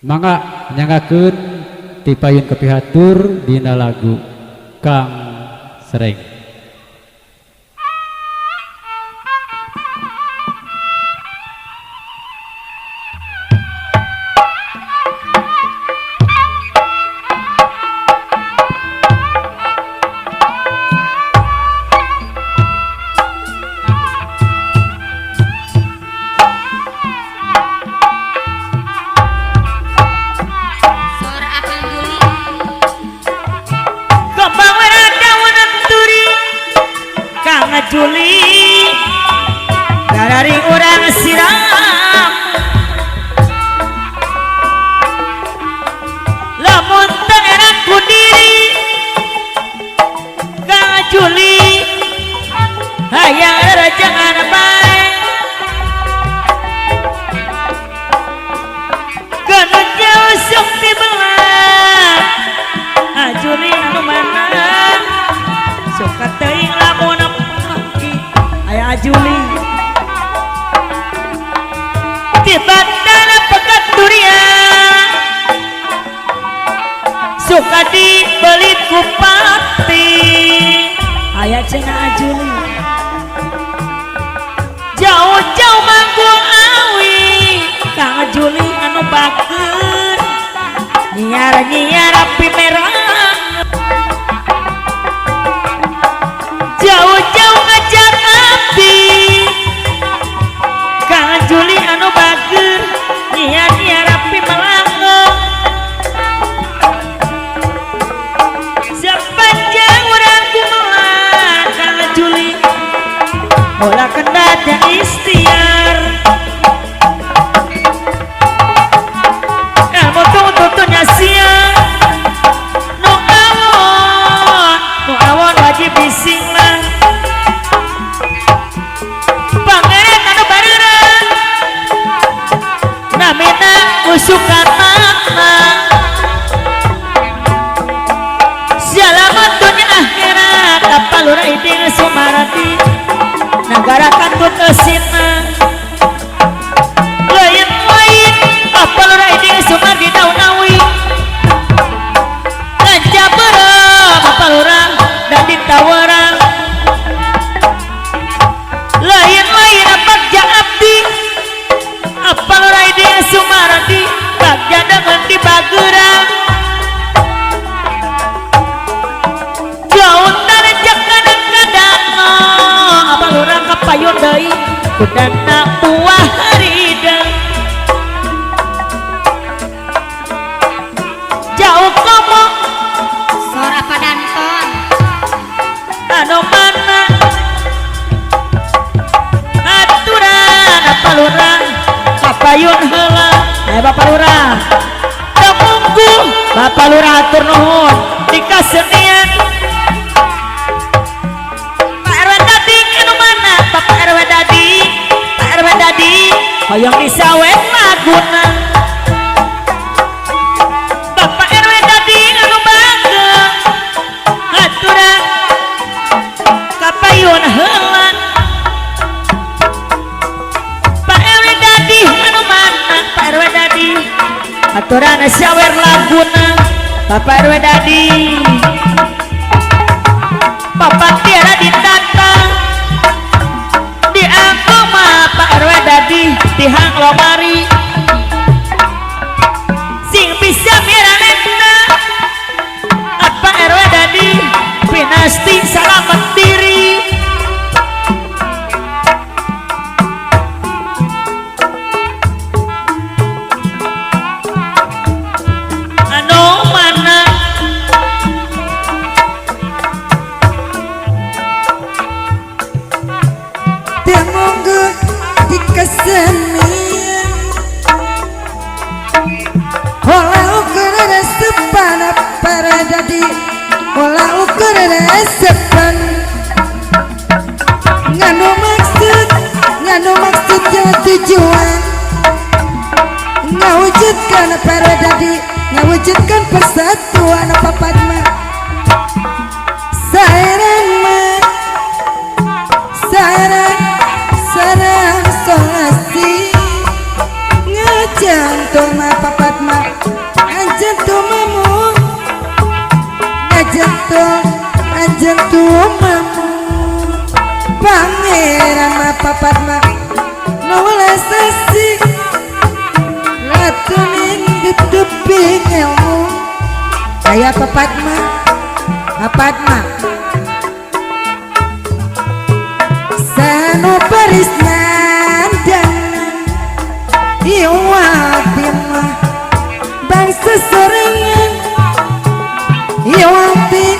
mangga nyangakeun ti payun kepihatur dina lagu Kang Sereng. Juli dari orang siram lamun tangerang ku diri Kang Juli hayang rajangan bae kana jauh sok dibelah Juli anu mana sok kateuing lamun Juli tibatan pekat durian suka dibeli ku pati aya cenah Juli jauh-jauh manggung awi Kang Juli anu bakeun nyiar-nyiar api merah jauh-jauh ngajak Kang Juli anu bager nyiar-nyiar api melanggo sepanjang urang kumaha Kang Juli bola kendat yang istiar ilmu tutunya siang nu awon wajib bising lah Sukatana selamat dunia akhirat apalura iding sumarati negara kantut esina lain-lain apalura iding sumar di daunawi ganjaberem apalura dan di tawarang lain-lain apak jaabdi apalura iding sumarati bagja dengan di bageurang jauh tarejak kadang-kadang abang urang kapayun deui kudana buah haridang jauh komo sora padanton anu mana aturan apal urang kapayun heula Bapak Lurah temunggu Bapak Lurah atur nuhun dikasenian Pak RW Dadi anu mana Bapak RW Dadi Pak RW Dadi hoyong disawet laguna Bapak RW Dadi anu bangga aturan kapayun heula Pak RW Dadi anu mana Pak RW Dadi aturan sawer laguna Bapak RW Dadi Bapak tiara ditata dianggo mah Pak RW Dadi dihang lomari sing bisa miranetna Pak RW Dadi pinasti salamet diri kesenian olah ukur resepan para dadi olah ukur resepan nganu maksud ya tujuan ngawujudkan para dadi ngawujudkan persatuan papat mah saerang mah sarang solasi ngejantung mah papat mah papat mah nulis sesi ratuning dituping ilmu aya papat mah sanu parisnan dan iwapin mah bangsa sorangan iwapin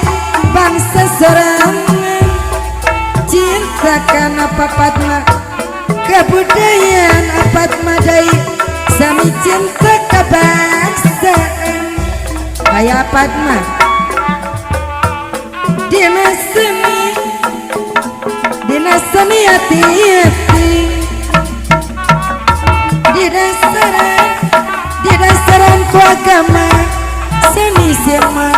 bangsa sorangan cinta kana papat mah kebudayaan apat madai sami cinta kebangsaan kaya apat mah dina seni hati-hati di dasaran ku agama seni sema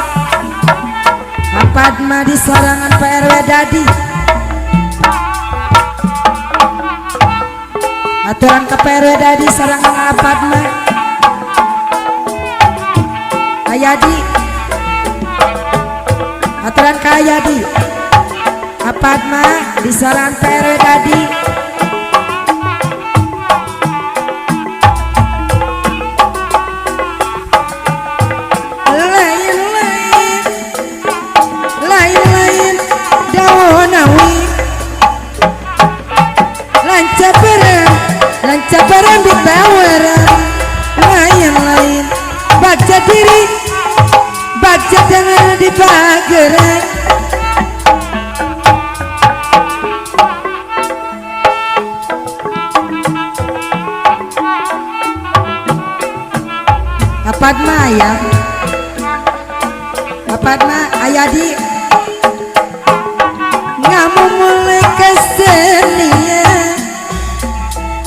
apat mah di sorangan PRW Dadi aturan ke PRW Dadi sorangan apat mah Ayadi aturan ke Ayadi apat mah di sorangan PRW Dadi lain dawonawi lancabaran ditawaran lain bagja diri bagja dengan dibageran apat mah Ayadi ngamu mulai kesenian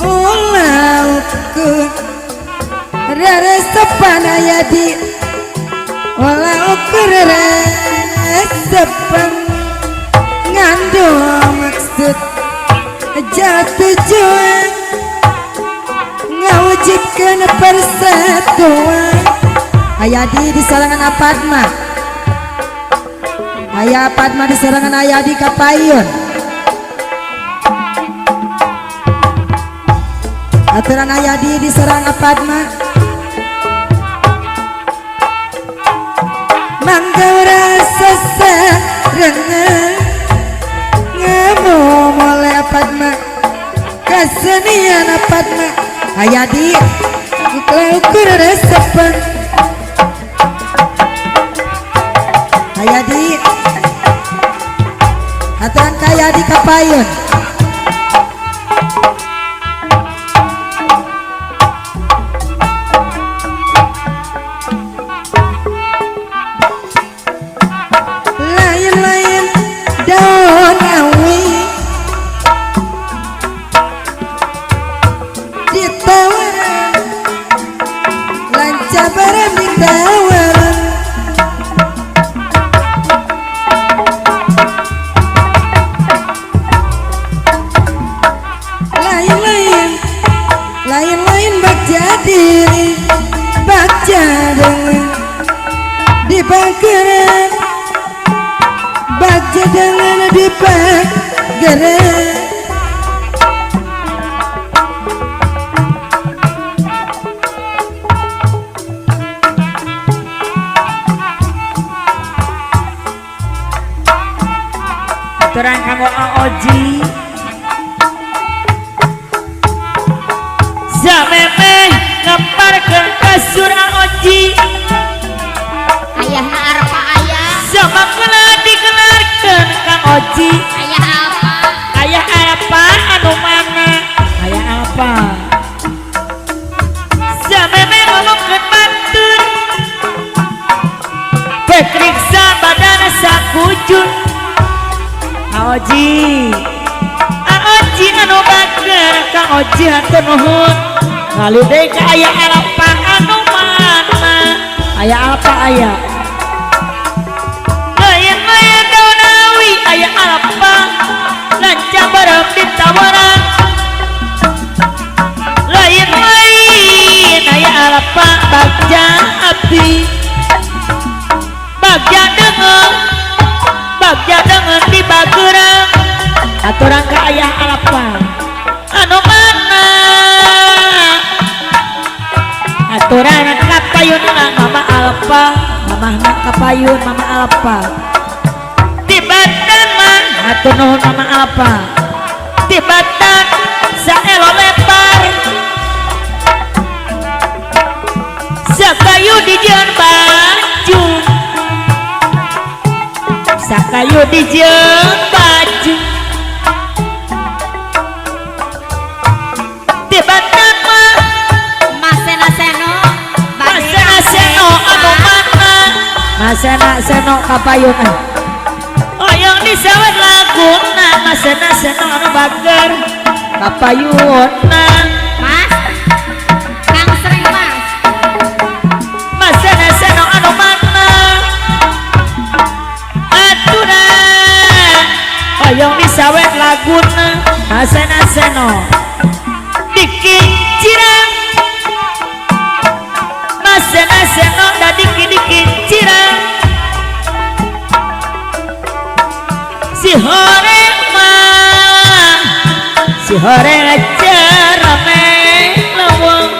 ulauku reresepan Ayadi ulauku reresepan ngandung maksud tujuan ngawujudkan persatuan Ayadi di sorangan apat mah aya apat mah di sorangan Ayadi kapayun aturan Ayadi di sorangan apat mah mangga rasa sarengan ngamu mulai apat mah kesenian apat mah Ayadi ukur resepan Ayadi aturan kaya di kapayun lain daun awi ditawaran lancabaran ditawaran lain bagja diri bagja dengan dibageran bagja dengan dibageran aturan kamu Oji Zameme ngempar ke kasur Oji ayah apa ayah sama kena dikelarkan Kang Oji ayah apa ayah apa anu mana ayah apa Zameme ngomong ke batur pekriksa badan sakujur Oji Oji anu bager Kang Oji hatur nuhun ngalu deui ka aya apa anu mana aya apa aya lain daunawi aya apa lanca bareng ditawaran lain aya apa bagja api bagja dengan dibageurang aturan ka aya apa anu mana aturan kapayun mama alpa mamahna kapayun mama alpa tibatan mah atur nuhun mama alpa tibatan saelo lepar sakayu dijieun baju sakayu dijieun baju tibatan mah Masena seno masena seno anu mana masena seno kapayun oyong disawat laguna masena seno anu bager kapayunna Mas Kang Sering Mas masena seno anu mana aturan oyong disawat laguna masena seno dikincirang masena seno da dikincirang si horeng mah si horeng aja rame leweng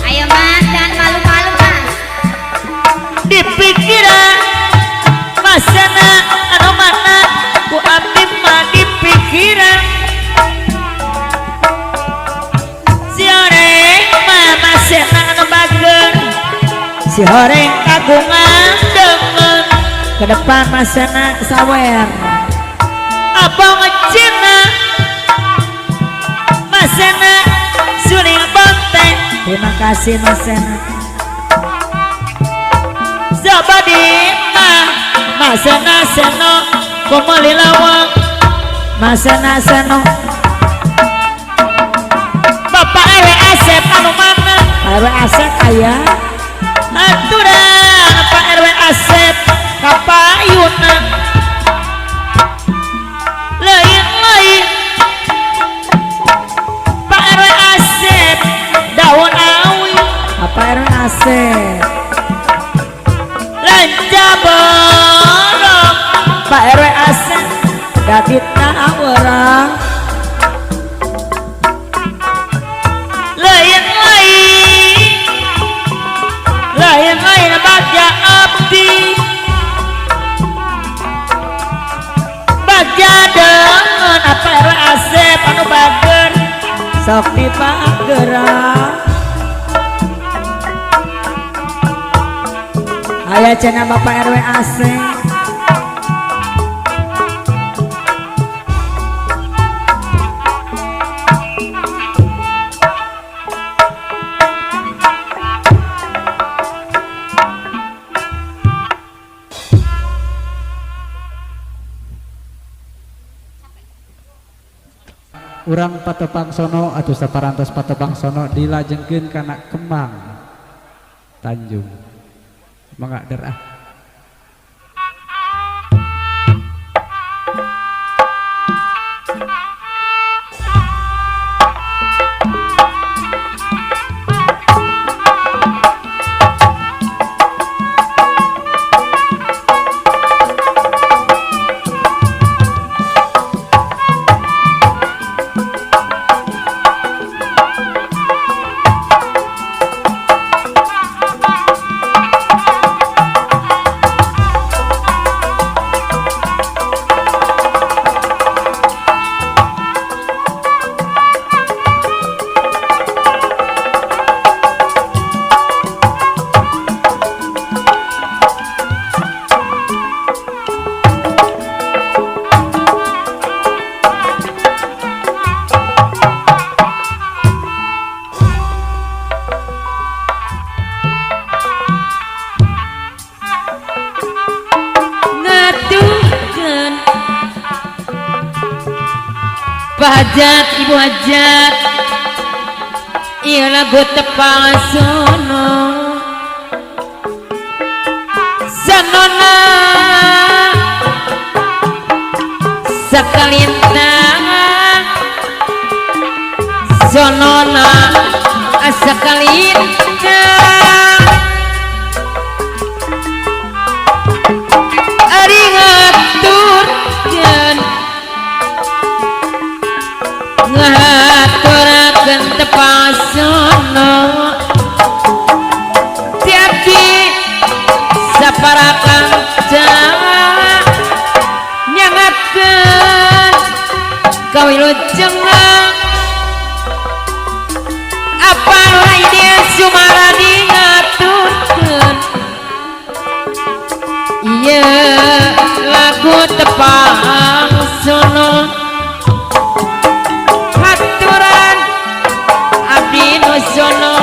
ayo Mas jangan malu-malu Mas dipikiran masana anu mana ku abdi mah dipikiran si horeng mah masana anu bager si horeng kagungan dengan ke depan masana sawer abang cina masana suling bonte terima kasih masana sabadi mah masana seno kumali lawang masana seno bapak RW Asep anu mana RW Asep aya aturan Pak RW Asep kapayuna lain-lain Pak RW Asep daun awi Pak RW Asep lanja borong Pak RW Asep daditna orang lain-lain baga abdi baga dengan apa RW Asep anu bager sok dipageran aya cenah Bapak RW Asep urang patepang sono atau saparantos patepang sono dilajengkeun kana Kemang Tanjung mangga derah Pak Hajat, Ibu Hajat, iya lagu tepang sono, sanona, sakalintang, sonona, sakalintang, ari ngatur jen ngatur Ieu lagu tepang sono haturan abdi nu sono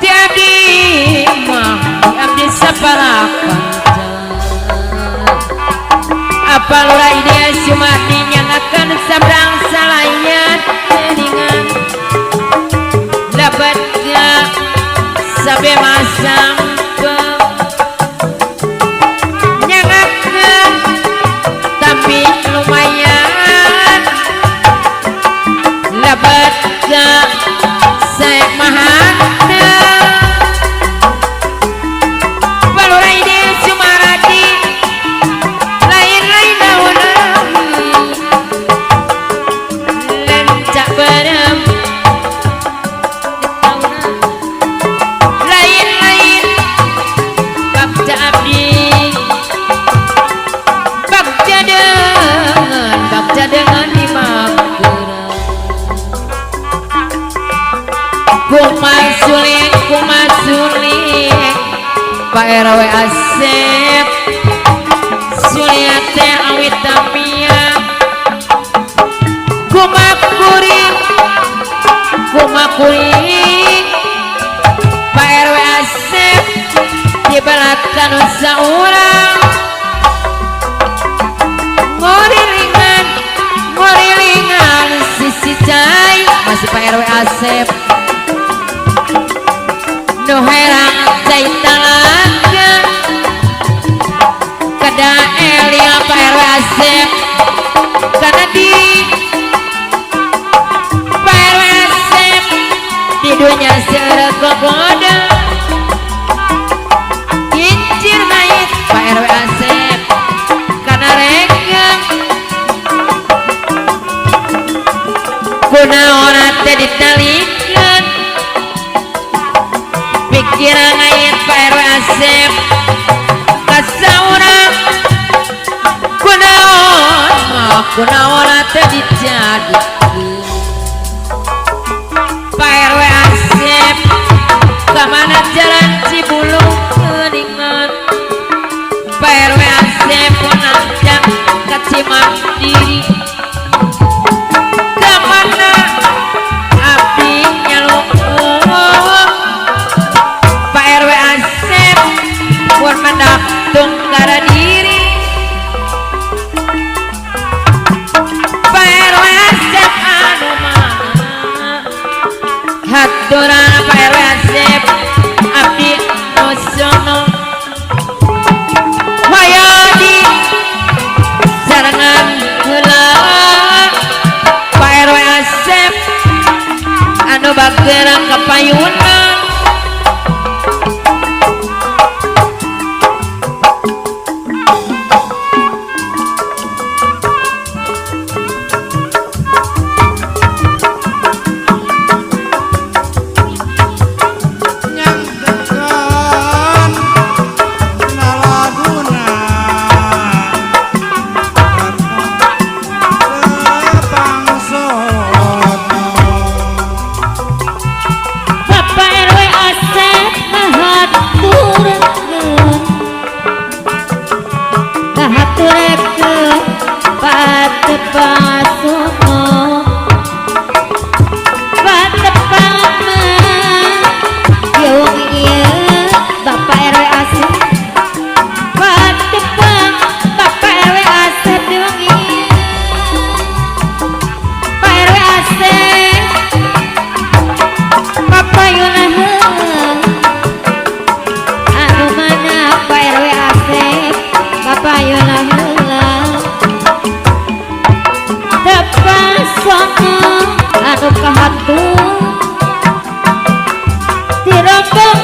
ti abdi mah abdi saparakan apa lura ide cuma dinyanakan sabrang salayan teningan dapat gak sabe masang nyangakan tapi lumayan dapat gak saya mahana balura ide cuma radi lain-lain daun lencak berem lain-lain bagja abdi bagja dengan dimageran kumasulik Pak RW Asep suliat teh awit tamia kumakuring Pak RW Asep dibalakan saurang ngorilingan sisi cai masih Pak RW Asep nu herang cai talaga kada elia Pak RW Asep karena di Pak RW Asep di dunia seregogoda kincir naik Pak RW Asep karena regang kunaon teh ditalikeun pikiran ngait Pak RW Asep kasaurang kunaon teh dijadikeun Pak RW Asep kamana jalan Cibulung geuningan Pak RW Asep punajang ka Cimandiri kamana abdi nyalungkeun Pak RW Asep pun mendaktung kara diri Pak RW Asep anu mana haturan Pak RW Asep abdi nu sono hayadi sarangan heula Pak RW Asep anu bagera kapayunan anu kahatur dirambang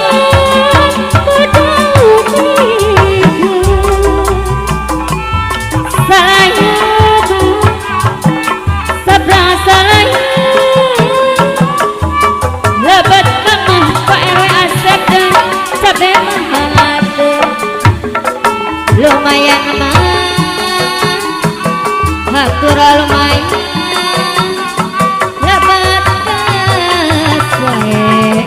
saya sebelah saya lebat mah Pak RW Asep dan cabe mahal lumayan mah hatur lumayan lebat wae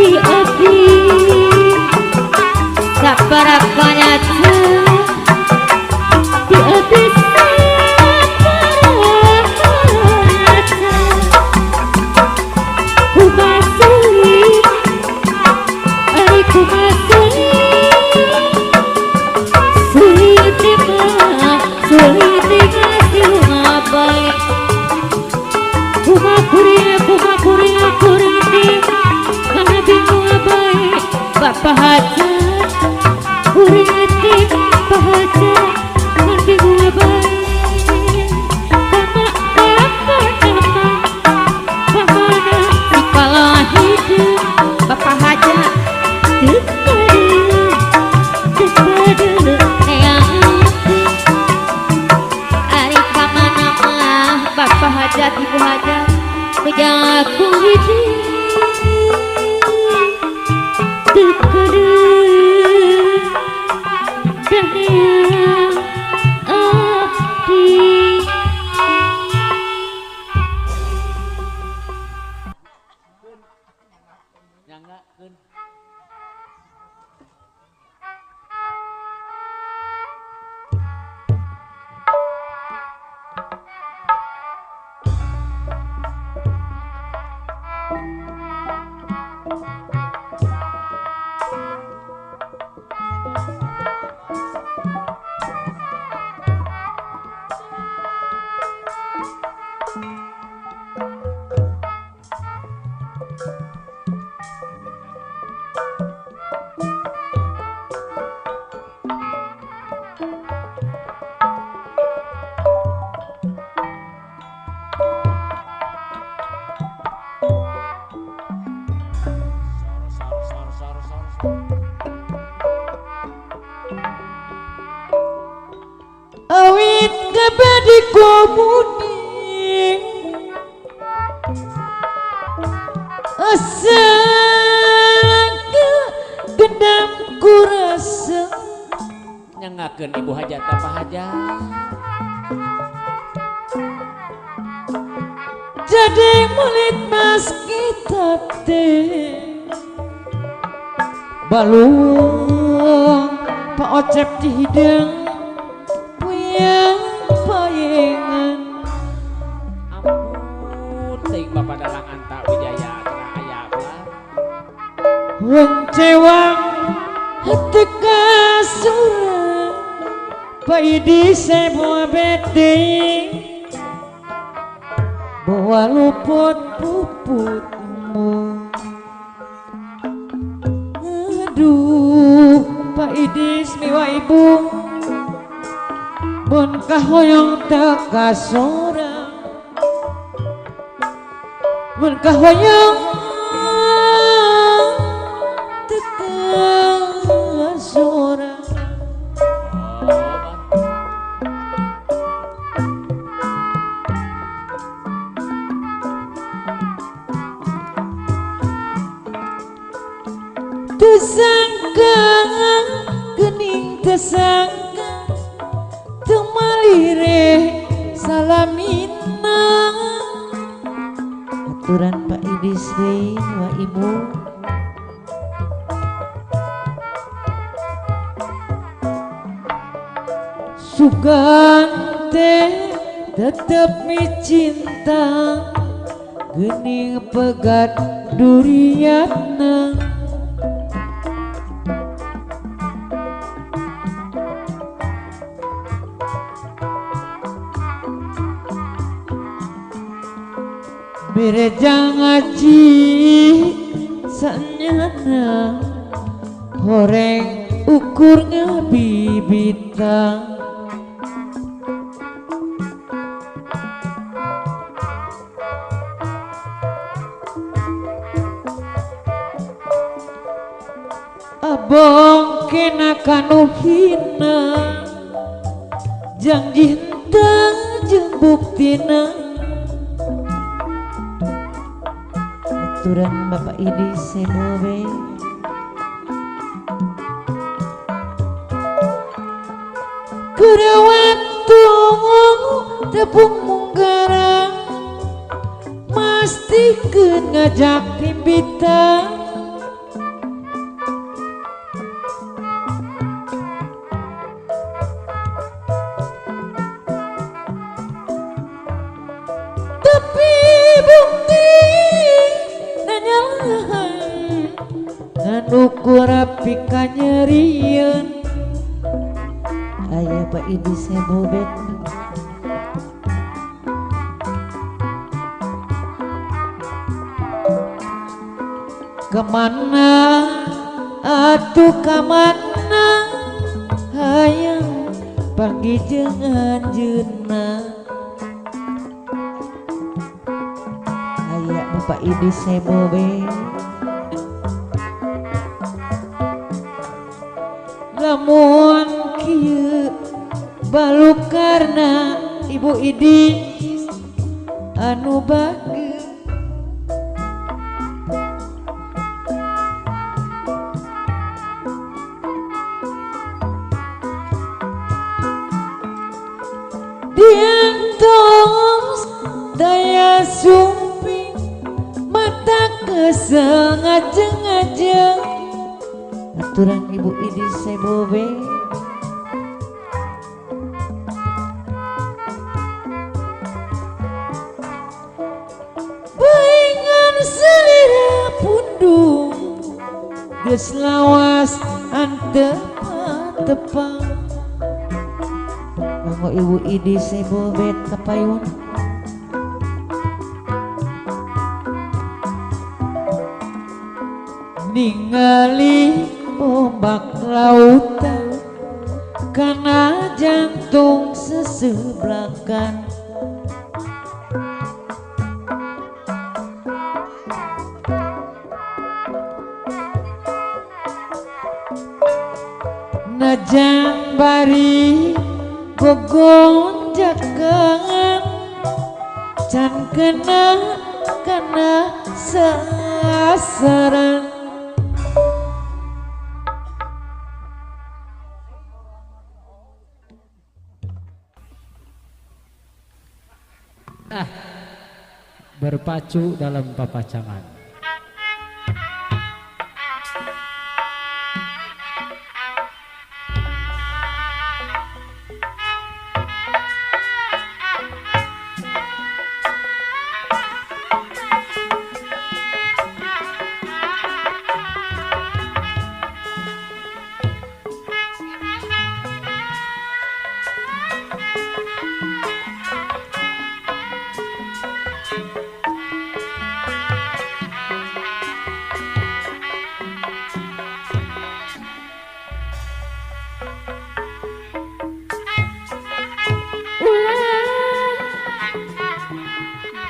di adi saparakannya di adi Bapak Haja, Uriati, Bapak Haja, nanti gue baik. Bagaimana dikala hidup Bapak Haja, yang hari kamana mah Bapak Haja, Ibu Haja, menjaga aku hidup. Awit ngabadi komuning asal gendam kurasa nyangakeun Ibu Haja Bapak Haja jadi mulit mas kita teh balung Pak Ocep di hidung yang payengan ampun teuing Bapak dalang anta Wijaya cenah aya apa wong cewang hati kasuran paidi sebuah beding bawa luput puputmu aduh Pak Idis miwa ibu mun kahoyong teka sorang mun kahoyong teka sorang tersangka gening tersangka temalire salamina aturan Pak Idis deui wa ibu sugante tetep micinta gening pegat duriana Bereja ngaji sanyana horeng ukur ngabibita abong kena kanuhina janji hentang jeung buktina aturan Bapak Idis semowe kuda waktu tepung munggarang mastikeun ngajak pimpitan nganuku rapi kanyerieun aya Pak Idi sebobet kemana atuh kamana hayang panggih jeung anjeunna aya Bapak Idi sebobet lamun kieu balukarna Ibu Idi anu bageus dientos daya sumping mata kesengajeng-ajeng aturan Ibu Idi sebobe baingan selera pundung geus lawas antep-tepang kanggo Ibu Idi sebobet kapayun ningali ombak lautan kana jantung sesebelakan najan bari gogonjakan can kena kana sasaran berpacu dalam papacangan.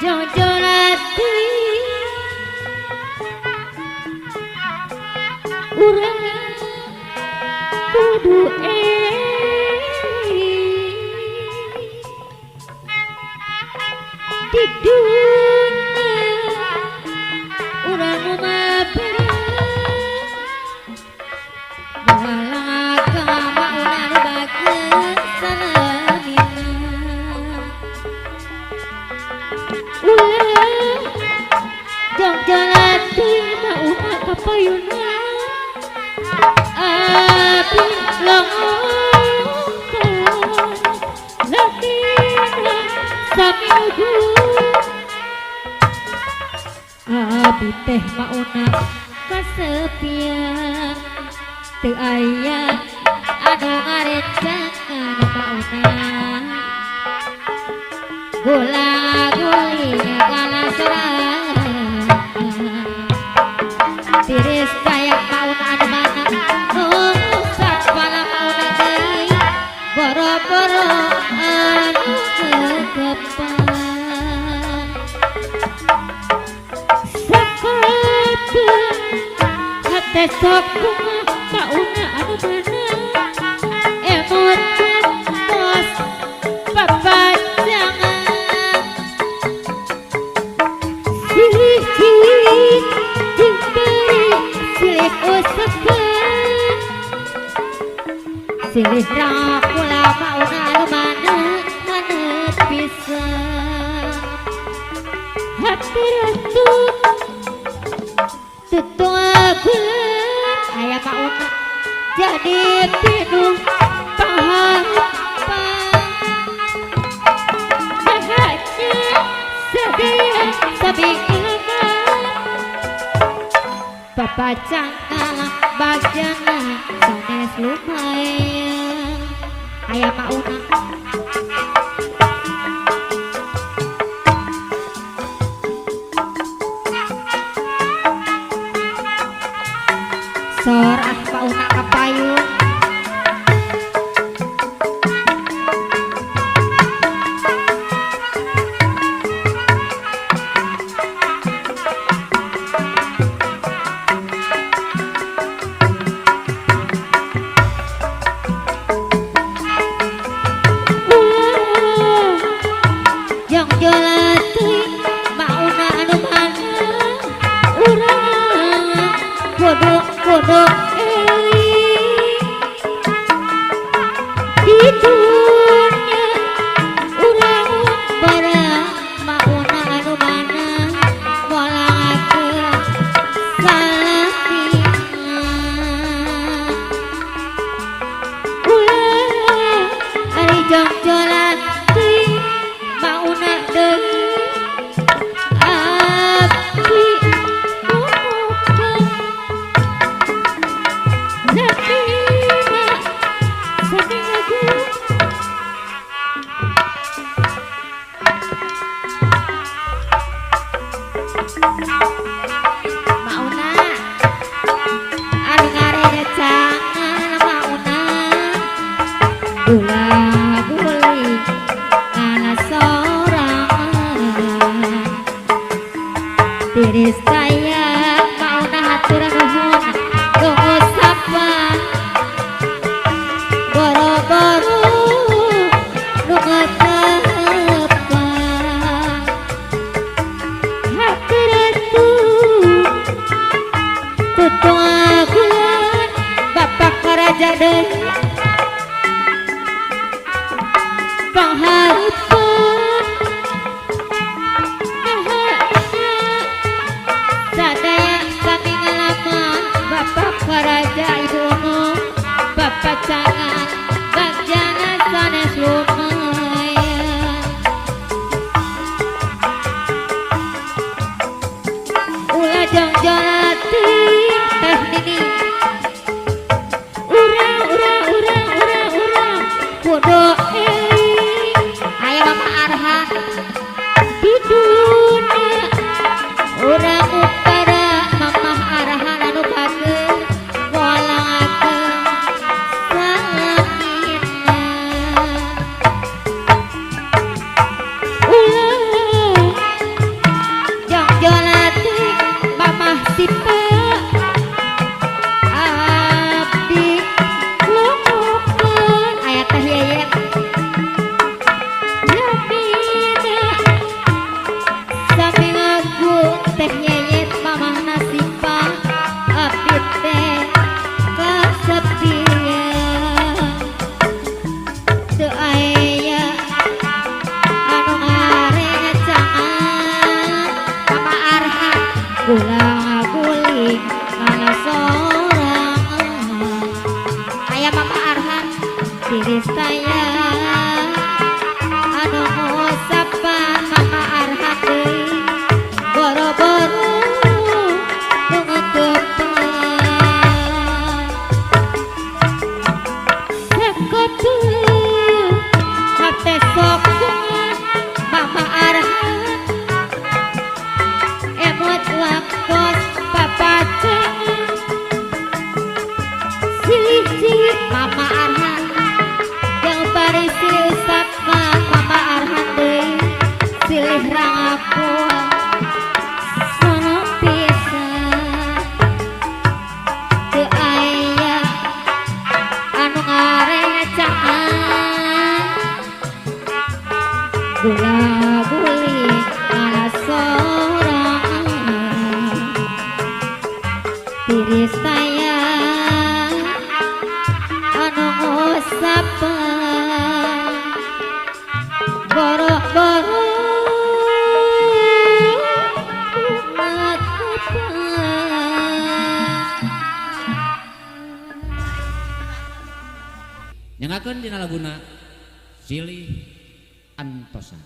Jojolati urang kudu di dunia urang mabere balaga maunan bageus salamina Jogjalati mauna kapayuna abi longokan latina sami ugu abi teh mauna kasepian teu aya anu ngarencangan mauna gula-guli kana sorangan tiris kayak maun anu mana ngusap pala maun deui boro-boro anu kegepan sakedeung hate sok kumaha mauna anu mana emot tos papacangan silih rakula mauna anu manet pisan hati rentut tutuagulan aya mauna jadi pinuh pahampan bahagia sedih sabingkeun papacangan bagjana sanes lumayan aya mauna sor ah pauna kapayun yang jolati mauna anu mana urang bodoh di dunia urang barang mauna anu mana molangakeun salatingan ulah ari jong jolati mauna deui abdi nuhun zakina sadingaku mauna anu ngarerecangan mauna ulah guling kana sorangan tiris saya mauna hatur nuhun tunggu sapan boro-boro nu ngetepan haturatu tutung bulan bapak karaja deui pangharupan sadaya kami ngalaman bapak karaja ibu nu bapak cangan bagjana sanes lumayan ulah jong jolati teh nini urang bodoh aya mama arhan di dunia urang upara mama arhan anu bageun molangakeun salaminna ulah jong jolati mamah sipa abdi lumukeun aya teh yeyet labina sami ngagung teh yeyet mamah nasipa abdi teh kasepian teu aya anu ngarecangan mama arhan ulah guling kana sorangan aya mama arhan tiris saya anu ngusapan mama arhan deui boro-boro nu ngekepan sakotu hate sok kumaha mama arhan emot waktos papacangan silih-silih mama arhan yang bari silih usap mama arhan deui silih rangaku sono pisan teu aya anu ngarecangan ulah guling kana sorangan tiris saya anu ngusapan boro-boro nyangakeun dina laguna silih antosan.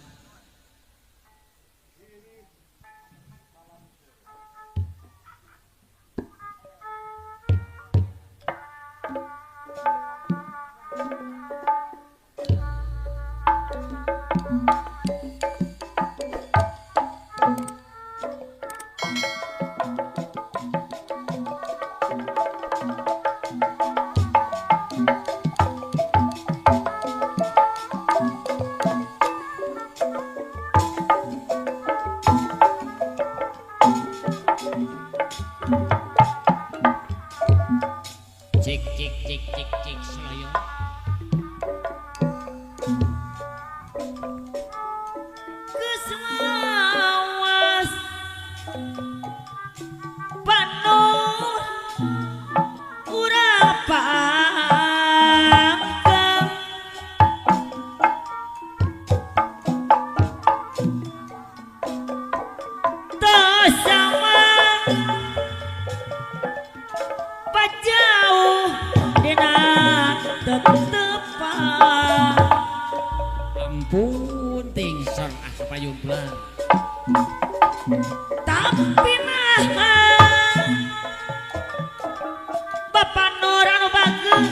cik cik cik cik cik seloyo. Keselawas Panur urang panggang teu sama pajauh dina tetepan Ampun ting sor payumplan. tapi nah Bapak Nur anu bageus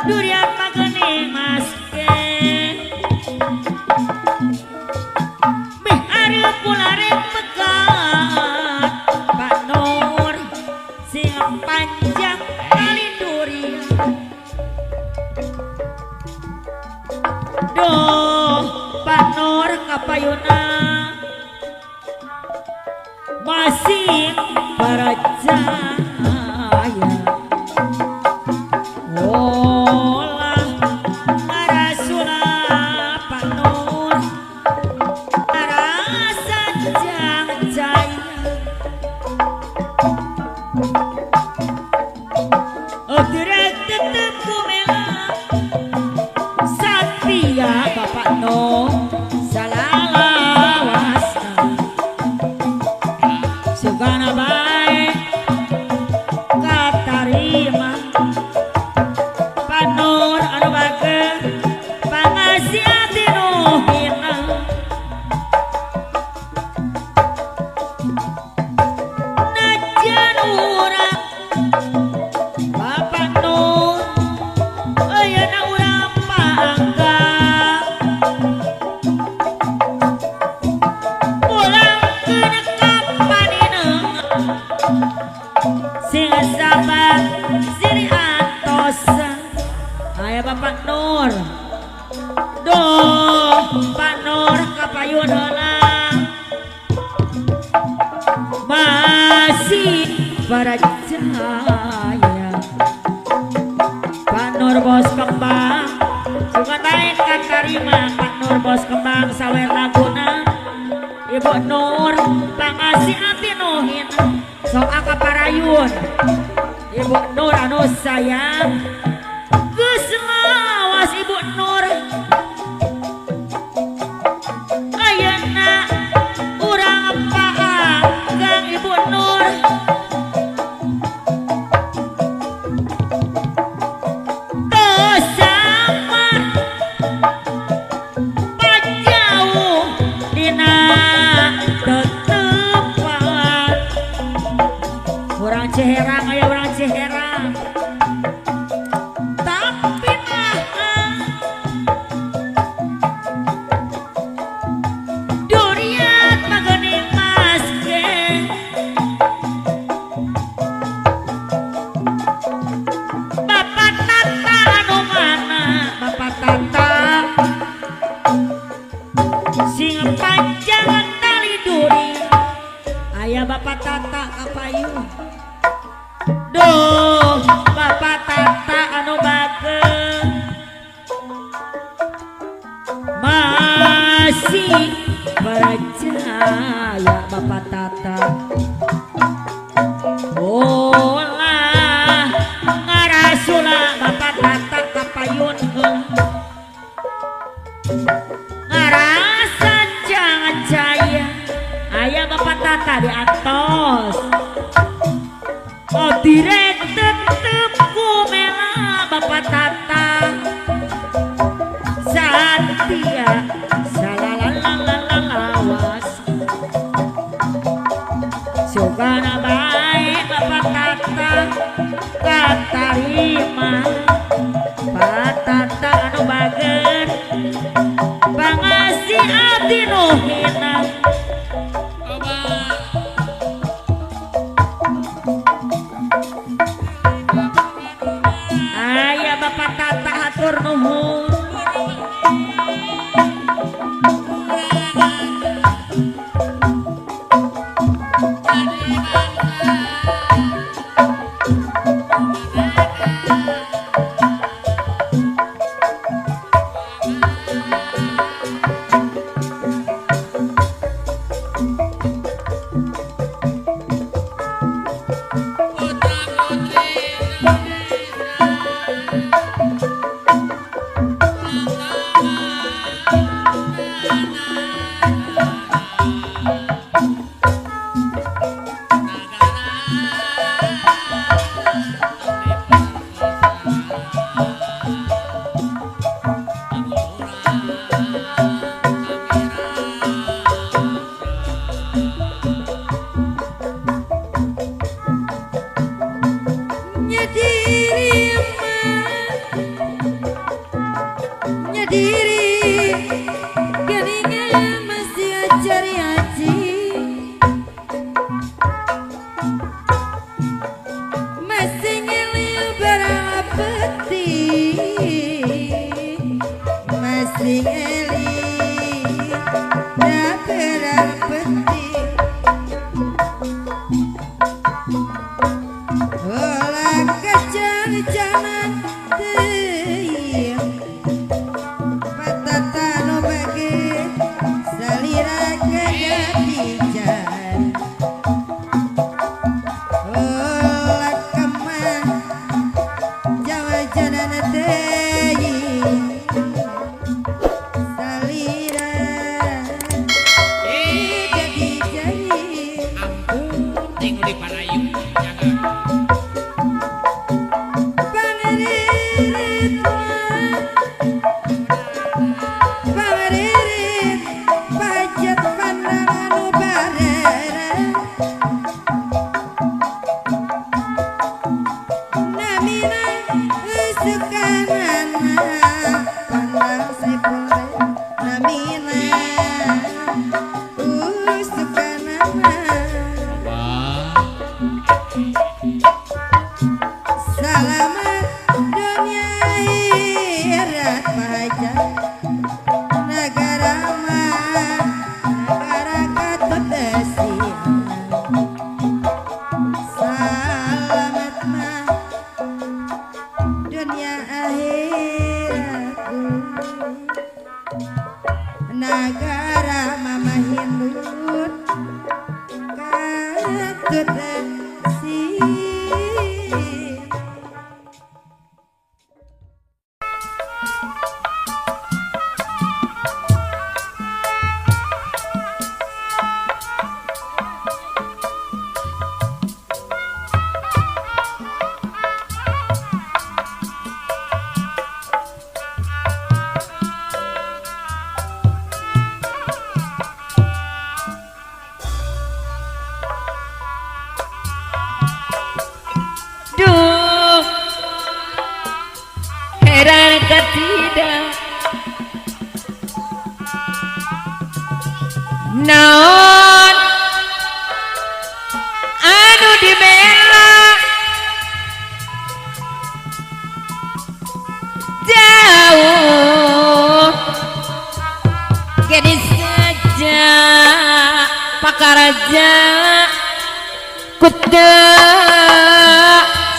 durian mageuning maske meh areup pulareng megat Pak Nur sing panjang kali durian duh Pak Nur kapayuna masih percaya olah ngarasula Pak Nur ngarasa jang jaya direk tetep kumela satria Bapak Nur salalawasna sugana bae katarima Pak Nur anu bageus pangasih ati nu hina najan urang Bapak Nur ayeuna urang panggang pulang ke kapanineng sing sabar siri antosa aya Bapak Nur duh Pak Nur kapayun heula masih percaya Pak Nur bos kembang suka naik katarima Pak Nur bos kembang sawer laguna Ibu Nur pangasih ati nu hina sok akaparayun Ibu Nur anu sayang geus lawas Ibu Nur ayeuna urang panggang Ibu Nur teu sama pajauh dina tetepan urang Ciherang aya urang Ciherang tapi diri nyediri geningan masih ajari aji masih ngelil berapeti masih ngelil berapeti olah kejangan teuing patatano bage salira kejadian olah kemah jawa jalan teuing salira kejadian Ampun, ting di Parayu. Jaga. Pangeririt pajat pandangan ubarera namina usukanana pandang sepule namina usukanana selamat dunia akhirat pajak negara mah negara katutesian selamat mah dunia akhiratku negara mama hindut katutesian Duh, heran ketidak naon anu dibela jauh gadis saja pakaraja kuda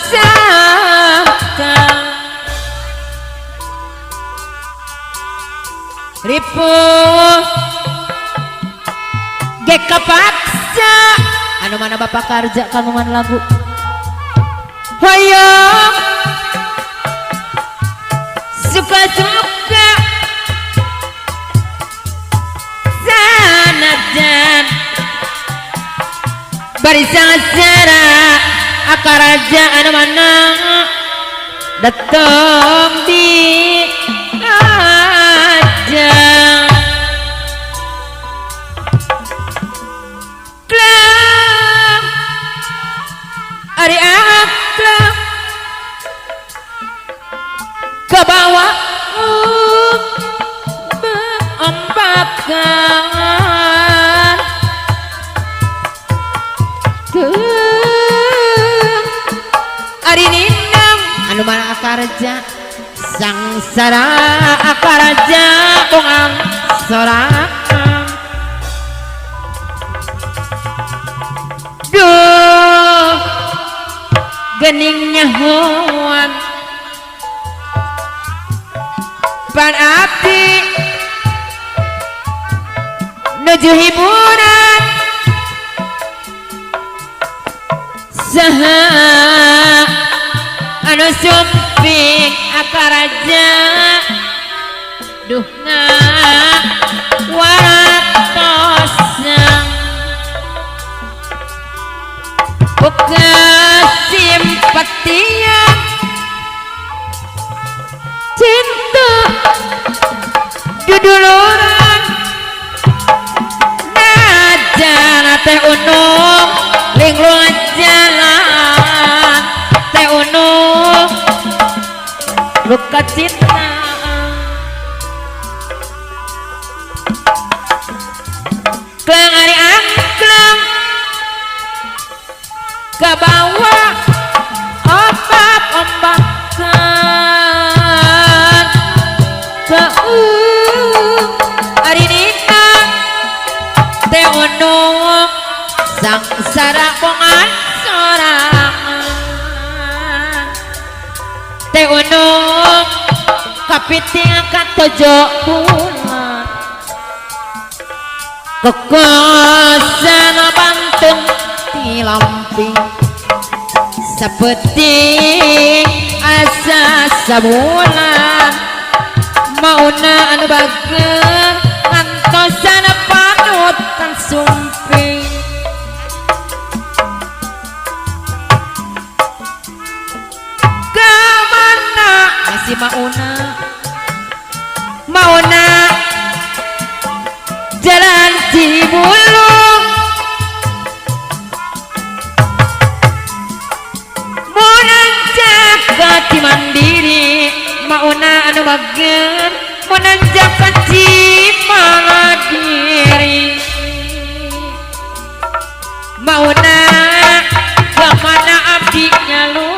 sangka ripuh gek kapaksa anu mana bapak karja kagungan lagu hoyong suka-suka sanajan barisan secara akaraja anu mana datang di aja klam ari aklam ke bawah ombakan ari ninang anu mana akarja sangsara akaraja kongang sorang duh geningnya hoan pan abdi nuju hiburan saha anu sumping akaraja duh waratosang buka simpatinya cinta duduluran najana teh unung linglung jalan teh unung luka cinta klang ari angklang ke bawah ombak-ombakan ke ari nina teh onong sangsara bongan sorangan teh onong kapiting katojo bulan kekuasaan banteng di lamping seperti asa sabulan mauna anu bageun ngantosan panutan sumping kemana masih mauna jalan Cibulu munang jaga di Mandiri mauna anu bageun munang jaga di Maladiri mauna kemana abdinya lu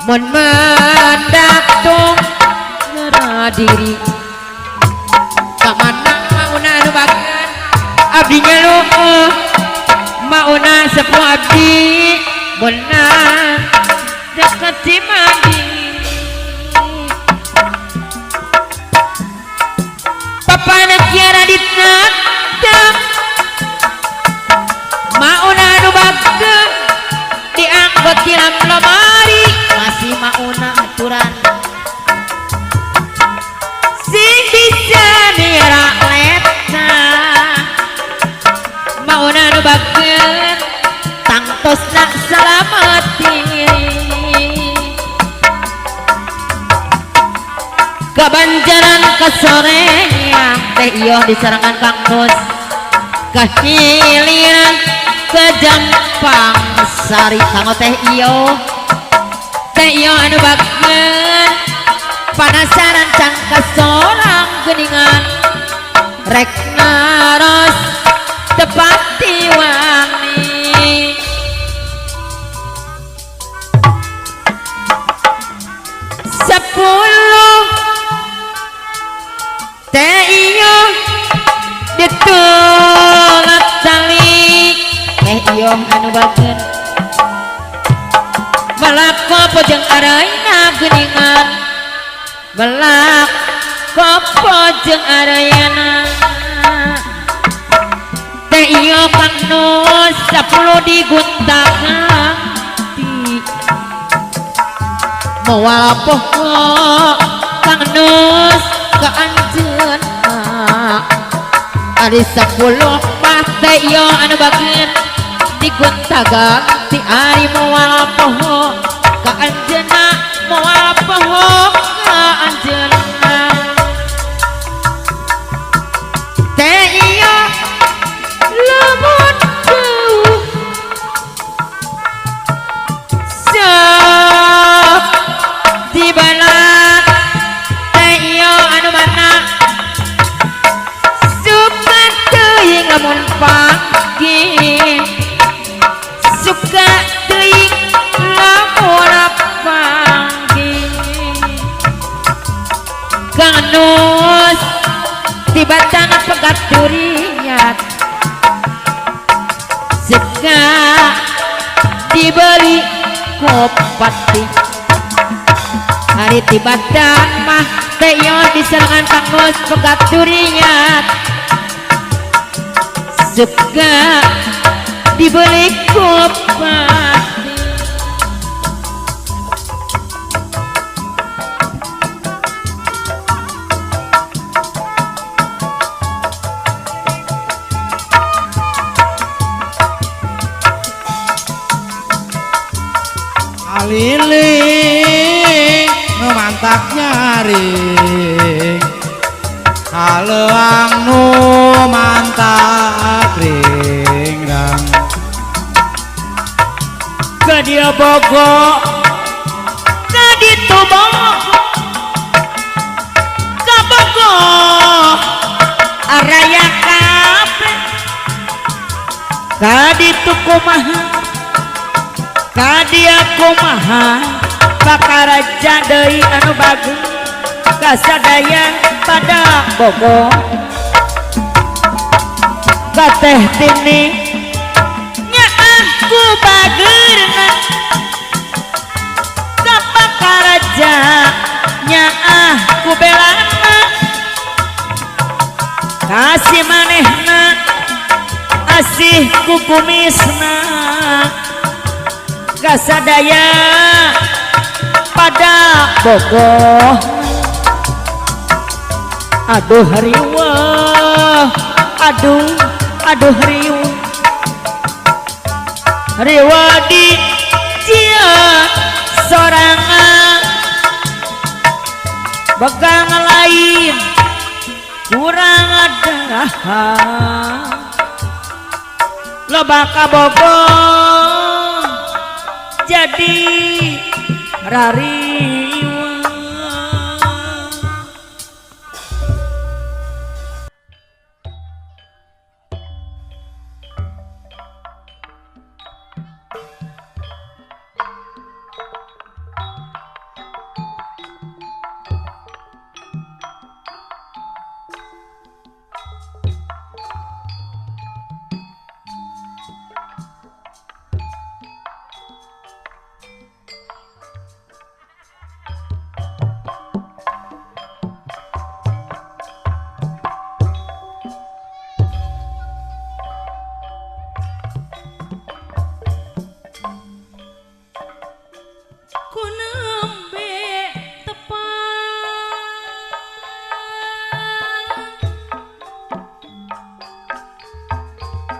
mun mendatung ngeradiri kamana mauna anu bageun abdinya lu mauna sepuh abdi benar dekat di Mandiri papana kiara ditantang mauna anu bageun diangkut di dalam lemari masih mauna aturan sing bisa mirak leta mauna anu bageun tangtos nak salamati kebanjaran kesoreang teh iyo diserangan Kang Nus kahiliran ke Jampang Sari kanggo teh iyo anu bageun panasaran can kasorang geuningan rek naros tepati wangi sepuluh teh iyo ditulak tali teh iyo anu bageun balak kopo jeung arayna geuningan balak kopo jeung arayana teh iyo Kang Nus 10 diguntakan di moal poho Kang Nus ka anjeunna ari 10 mah teh iyo anu bageun diguntagan ti ari moal poho ka anjeunna moal poho ka anjeunna teh iyo lamun jauh sok di balak teh iyo anu mana suka teuing lamun pagi suka teuing lamun pagi Kang Nus tiba-tiba pegat durian suka dibeli kopati hari tiba-tiba mah teh iyo diserangan Kang Nus pegat durian suka dibeli kopati aliling nu mantak nyaring haleuang nu mantak ringrang ke dia bogo ditubok kabogoh araya kape kaditu kumaha kadia kumaha pakaraja deui anu bagus kasadaya pada bogoh kateh tini nyaah ku bageurna ka pakaraja nyaah ku belana kasih manehna asih ku kumisna kasadaya pada bogoh aduh riweuh aduh riweuh di cia sorangan begang lain kurang ada loba kabogoh jadi rariweuh.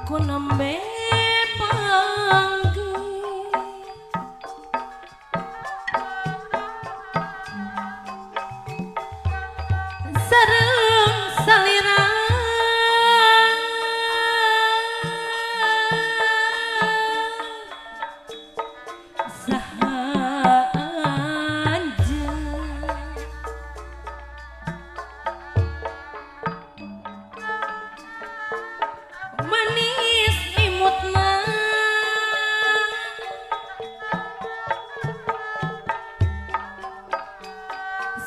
Ku nembe panggih sareng salira saha manis imutna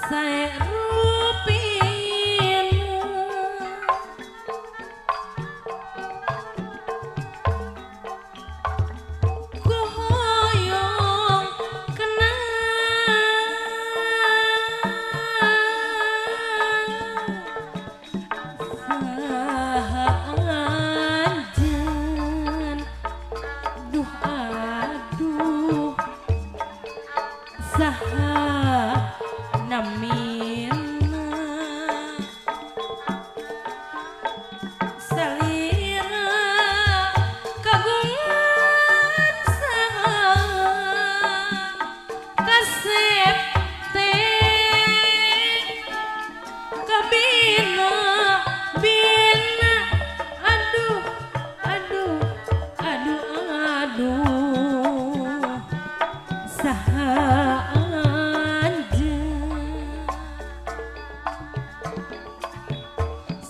sae rupina ku hoyong kenang saha anjeun duh aduh saha namina salira kagungan saha kasep teh kabina bina aduh aduh aduh aduh saha anjeun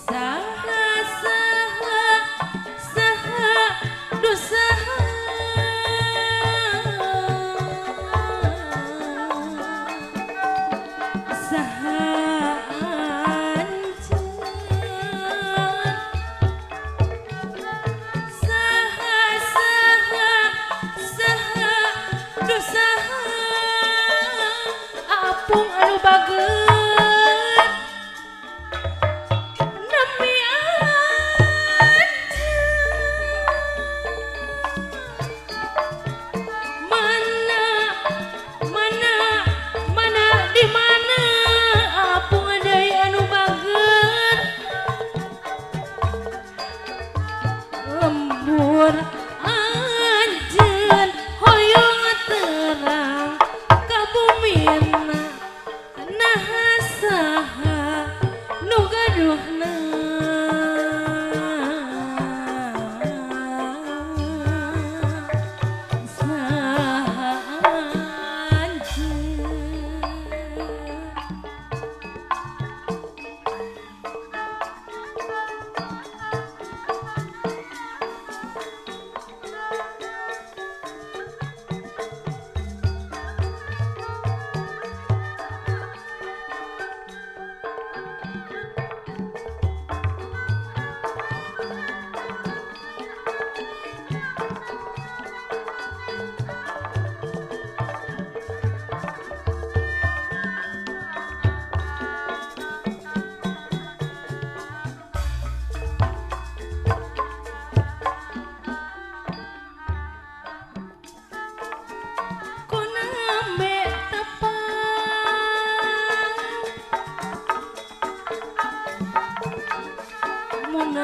saha saha saha duh saha saha saha saha saha duh saha apung anu bageut nami mana mana mana di mana apung deui anu bageut lembur anjeun hoyong terang ka bumina nahan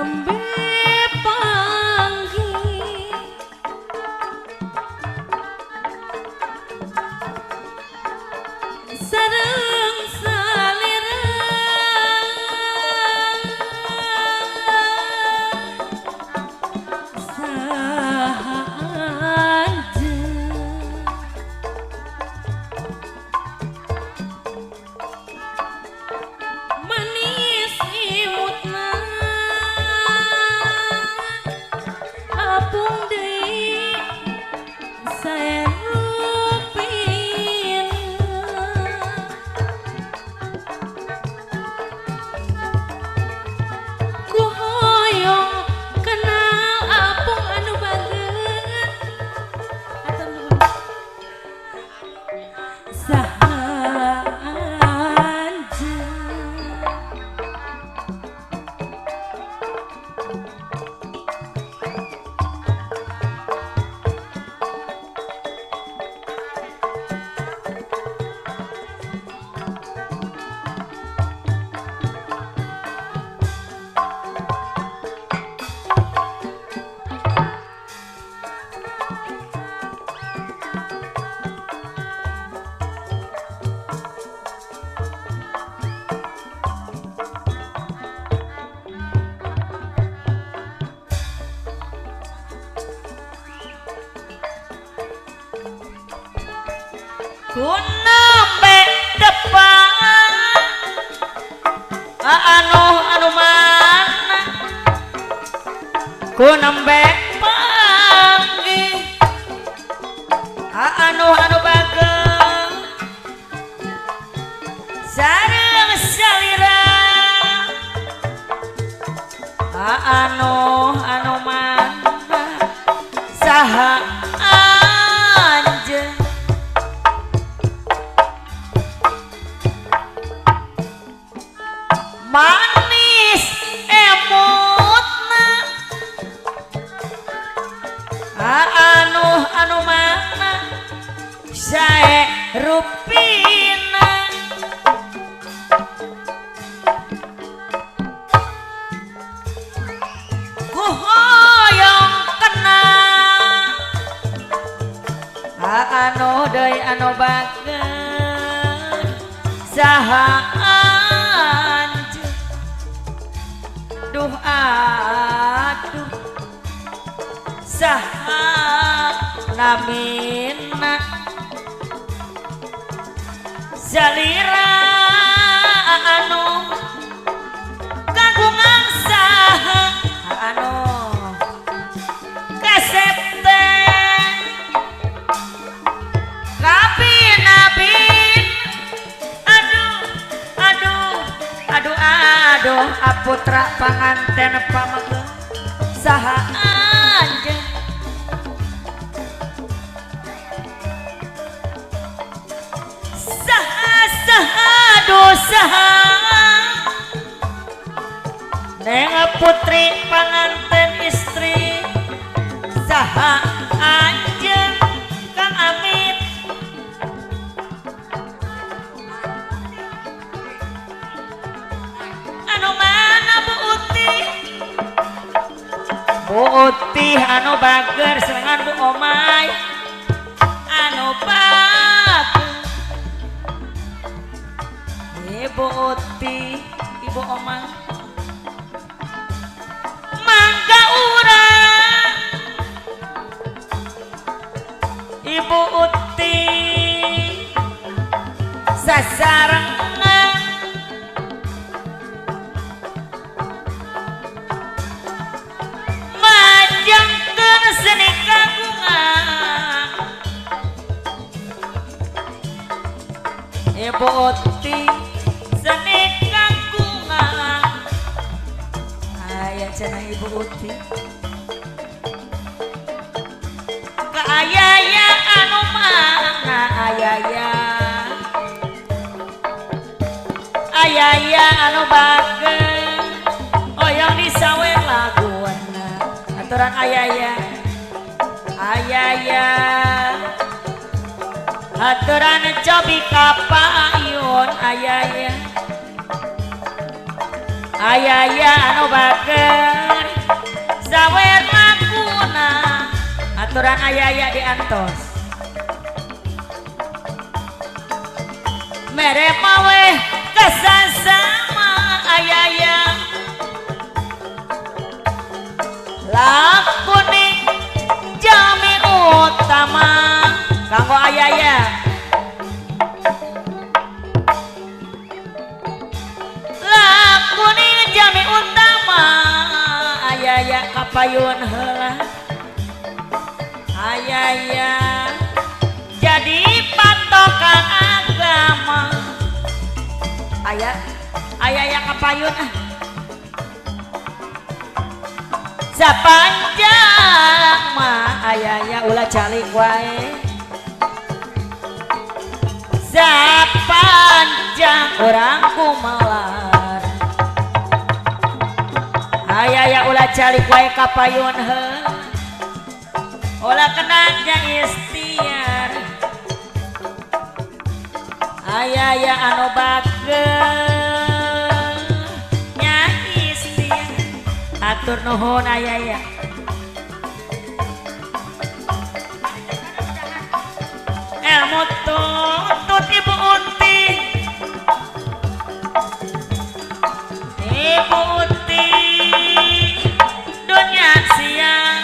nembe panggih sareng salira manis imutna apung deui saya rupin ku hoyong kenal apung anu bageut atur nuhun saha ku nembe depan anu mana ku nembe panggih anu bageut sareng salira anu mana saha anjeun manis emutna anu mana sae rupina ku hoyong kenal anu deui anu bageut saha aduh saha namina salira anu kagungan saha anu kasep teh kabin aduh aputra panganten pamageung saha anjeun saha neng putri panganten istri saha anjeun Kang Amit anu mana Bu Uti anu bager serangan Bu Omay anu bager Ibu Uti Ibu Omay mangga urang Ibu Uti sasarengan majangkeun seni kagungan Ibu Uti seni kagungan aya cenah Ibu Uti kaayaya anu mana ayaya anu bageun oyong disawer laguana aturan ayaya aturan cobi kapayun ayaya ayaya anu bager sawer laguna aturan ayaya diantos mere mawe kesasama ayaya lakuning jami utama kanggo ayaya lakuning jami utama ayaya kapayun heula ayaya jadi patokan agama ayaya kapayun sapanjang mah ayaya ulah calik wae sapanjang orang kumalar ayaya ulah calik wae kapayun he ulah kenanya istiar ayaya anu bager nya istiar atur nuhun ayaya ilmu tutut ibu unti dunia siang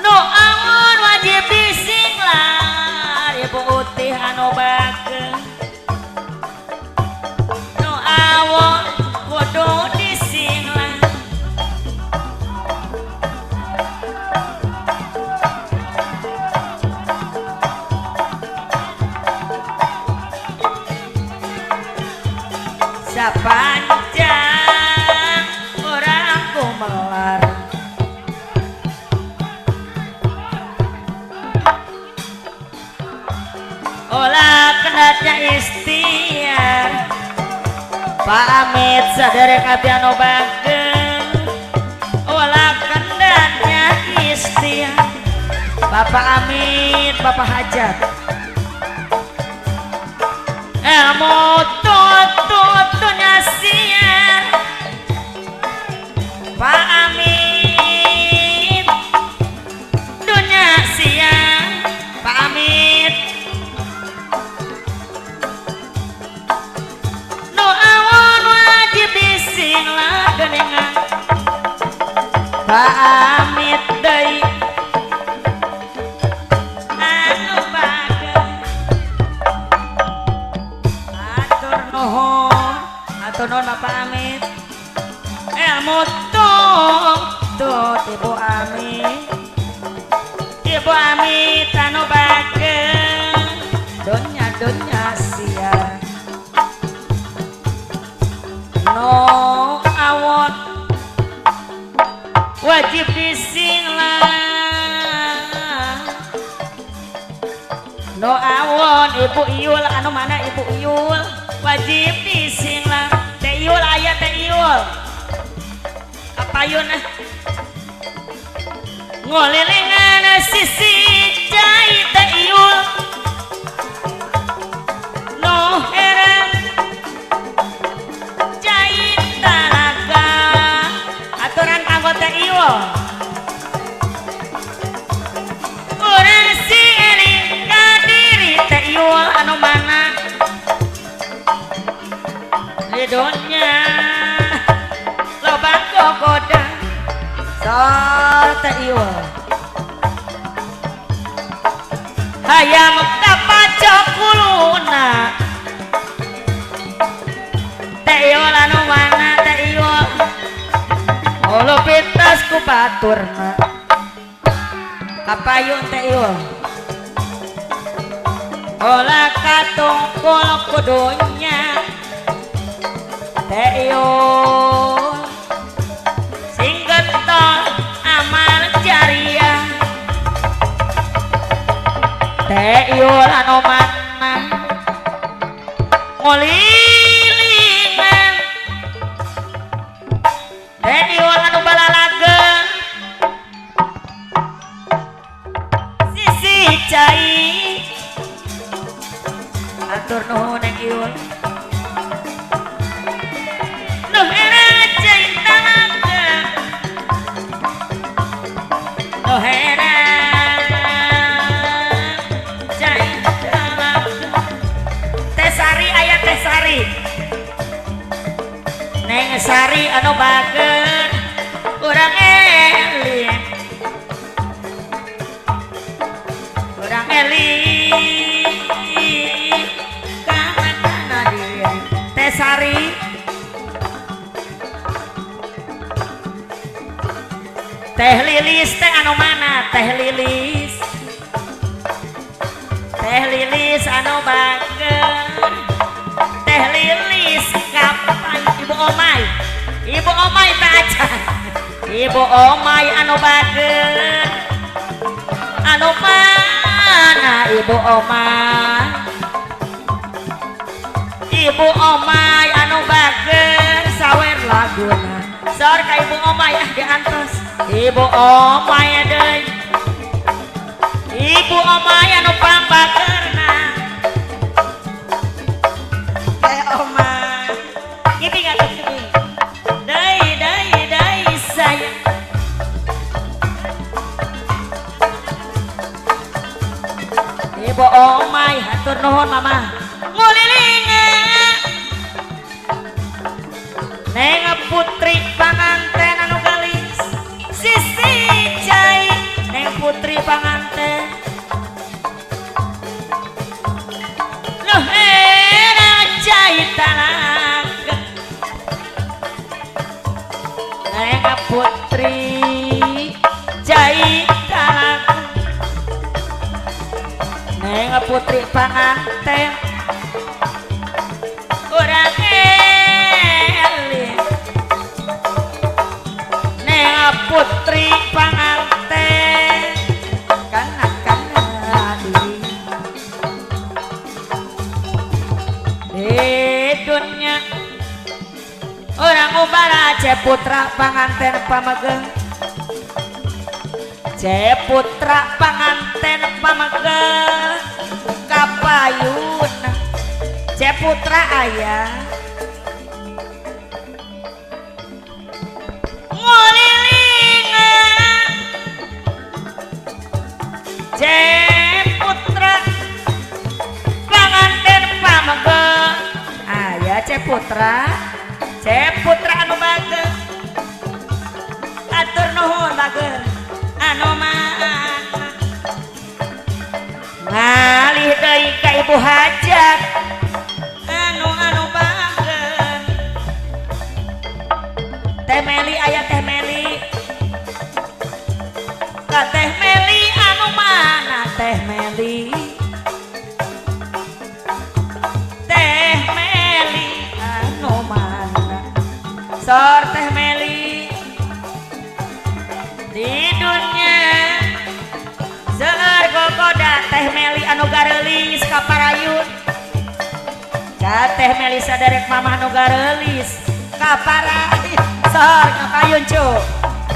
nu amun wajib disinglar ibu unti anu bager nu awon kudu disinglar sapanjang orang kumelar olah kenatnya istiar pamit saderek abdi anu bager olah kenatnya istiar Bapak Amit Bapak Hajat ilmu tutunya siar Pak Amit dunia siar Pak Amit nu awon wajib disinglah geningan Pak Amit deui anu bager atur nuhun Bapak Amit ilmu tut Ibu Amit anu bager dunya sia no awon wajib disinglah no awon Ibu Iul anu mana Ibu Iul wajib disinglah Teh Iul aya Teh Iul kapayun ngolilingan sisi cai Teh Iul no heran cai talaga aturan kanggo Teh Iul urang si eling ka diri Teh Iul anu mana lidonya loba gogoda sol Teh Iul hayam kapacok kuluna Teh Iul anu mana Teh Iul olo pitas ku baturna kapayun Teh Iul olah katungkul kudunya Teh Iul sing getol amal jariah Teh Iul anu mana ngolilingan Teh Iul anu balalageun sisi cai hatur nuhun Neng Iul nuh era cinta langka nuh era cinta langka Teh Sari aya Teh Sari Neng Sari anu bager urang eling urang eling kana diri Teh Sari Teh Lilis teh anu mana Teh Lilis anu bager Teh Lilis kapan Ibu Omai tak aja Ibu Omai anu bager anu mana Ibu Omai anu bager sawer laguna sor ka Ibu Omai diantos Ibu Omai deui Ibu Omai anu pambagerna Omai ngiping atuh ngiping deui sayang Ibu Omai hatur nuhun mama ngulilinga Neng putri panganten anu galis Sisi Cai Neng putri panganten Nuh era Cai Talaga Neng putri Cai Talaga Neng putri panganten urang eling Neng putri panganten kana di dunia orang ubara Ceputra panganten pamegeng Ceputra panganten pamegeng kapayun Ceputra ayah ngulilinga Ceputra panganten pamegeng ayah Ceputra anu bagus atur nuhun bagus anu mana ngalih deui ka Ibu Hajat anu bagus Teh Meli aya Teh Meli ka Teh Meli anu mana Teh Meli anu mana sor Teh Meli di dunia seur gogoda Teh Meli anu gareulis ka Parayun ka Teh Meli saderek mamah anu gareulis ka Parayun sor ka Payun cu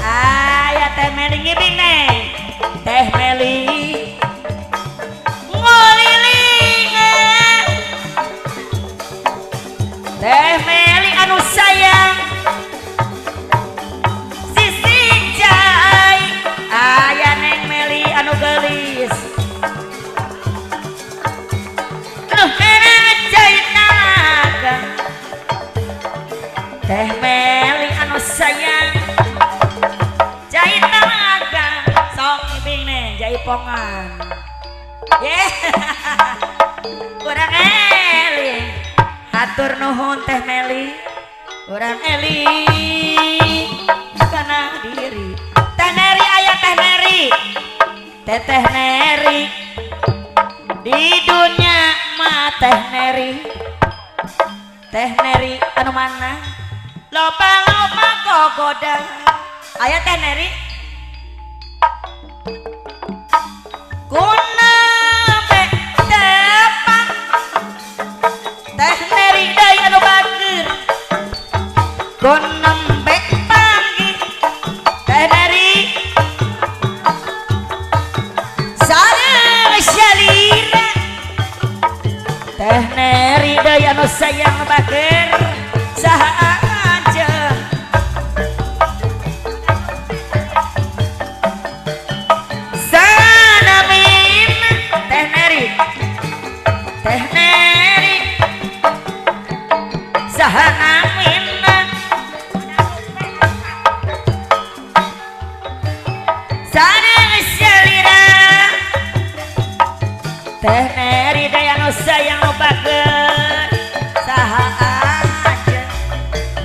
aya Teh Meli ngibing neng Teh Meli ngulilinga Teh Meli anu sayang Sisi Cai aya Neng Meli anu gelis nuh era Cai Talaga Teh Meli anu sayang Cai Talaga sok ngibing neng jaipongan urang eling hatur nuhun Teh Meli urang eling kana diri Teh Neri aya Teh Neri Teteh Neri di dunia mah Teh Neri anu mana loba gogoda aya Teh Neri kuna be tepang Teh Neri deui anu bager kuna be panggi Teh Neri sareng salira Teh Neri daya nu sayang bager saha aja sanamin teh Neri saha amin sareng salira teh Neri daya nu sayang nu bager saha aja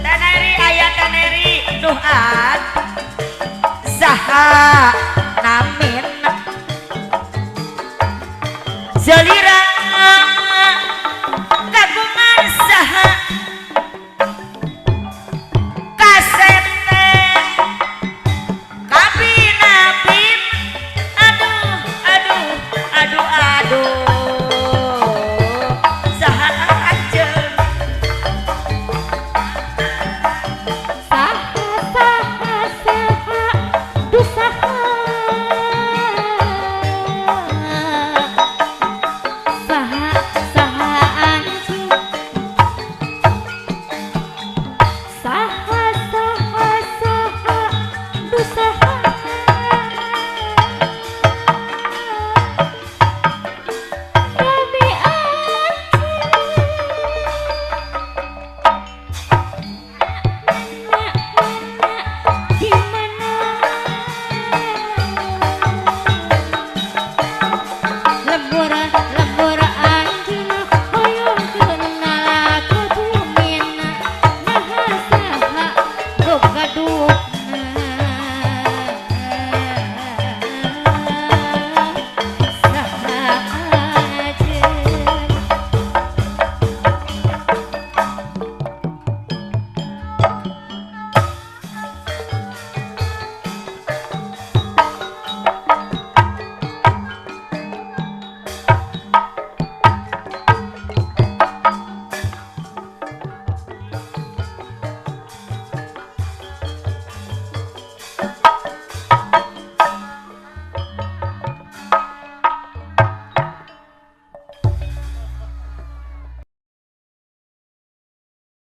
teh Neri aya teh Neri duh saha